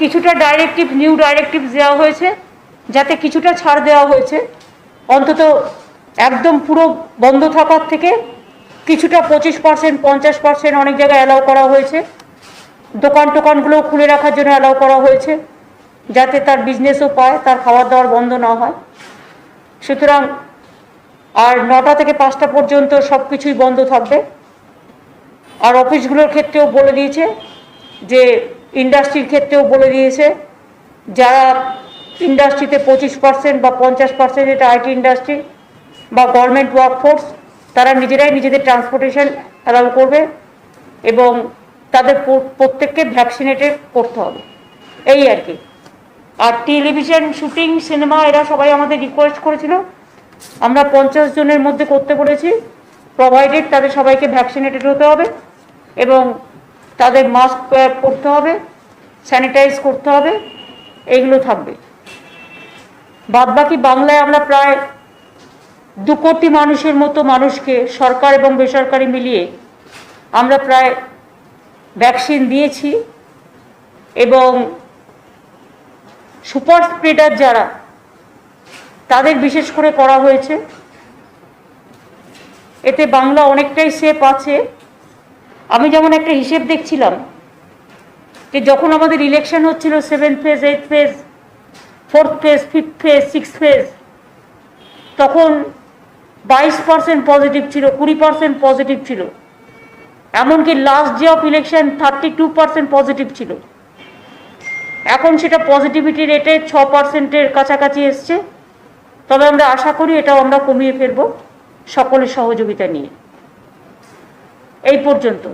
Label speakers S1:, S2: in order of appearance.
S1: কিছুটা directive, new directive দেওয়া হয়েছে, যাতে কিছুটা ছাড় দেওয়া হয়েছে, অন্তত একদম পুরো বন্ধ থাকার থেকে কিছুটা 25%, 50% অনেক জায়গায় অ্যালাউ করা হয়েছে। দোকানগুলো খুলে রাখার জন্য অ্যালাউ করা হয়েছে, যাতে তার বিজনেসও পায়, তার খাবার দাবার বন্ধ না হয়। সুতরাং আর 9টা থেকে 5টা পর্যন্ত সব কিছুই বন্ধ থাকবে। আর অফিসগুলোর ক্ষেত্রেও বলে দিয়েছে, যে ইন্ডাস্ট্রির ক্ষেত্রেও বলে দিয়েছে, যারা ইন্ডাস্ট্রিতে 25% বা 50%, এটা আইটি ইন্ডাস্ট্রি বা গভর্নমেন্ট ওয়ার্কফোর্স, তারা নিজেরাই নিজেদের ট্রান্সপোর্টেশন অ্যালাউ করবে এবং তাদের প্রত্যেককে ভ্যাকসিনেটেড করতে হবে, এই আর কি। আর টেলিভিশন শুটিং, সিনেমা, এরা সবাই আমাদের রিকোয়েস্ট করেছিল, আমরা 50 জনের মধ্যে করতে বলেছি, প্রোভাইডেড তাদের সবাইকে ভ্যাকসিনেটেড হতে হবে এবং তাদের মাস্ক পরতে হবে, স্যানিটাইজ করতে হবে, এইগুলো থাকবে। বাদবাকি বাংলায় আমরা প্রায় 2 কোটি মানুষের মতো মানুষকে, সরকার এবং বেসরকারি মিলিয়ে আমরা প্রায় ভ্যাকসিন দিয়েছি এবং সুপার স্প্রেডার যারা, তাদের বিশেষ করে করা হয়েছে। এতে বাংলা অনেকটাই সেফ আছে। আমি যেমন একটা হিসেব দেখছিলাম, যে যখন আমাদের ইলেকশন হচ্ছিল 7th phase, 8th phase, 4th phase, 5th phase, 6th phase, তখন 22% পজিটিভ ছিল, 20% পজিটিভ ছিল, এমনকি last day of election 32% positive ছিল। এখন সেটা পজিটিভিটি রেটে 6%-এর কাছাকাছি এসছে। তবে আমরা আশা করি এটাও আমরা কমিয়ে ফেলব সকলের সহযোগিতা নিয়ে। এই পর্যন্ত।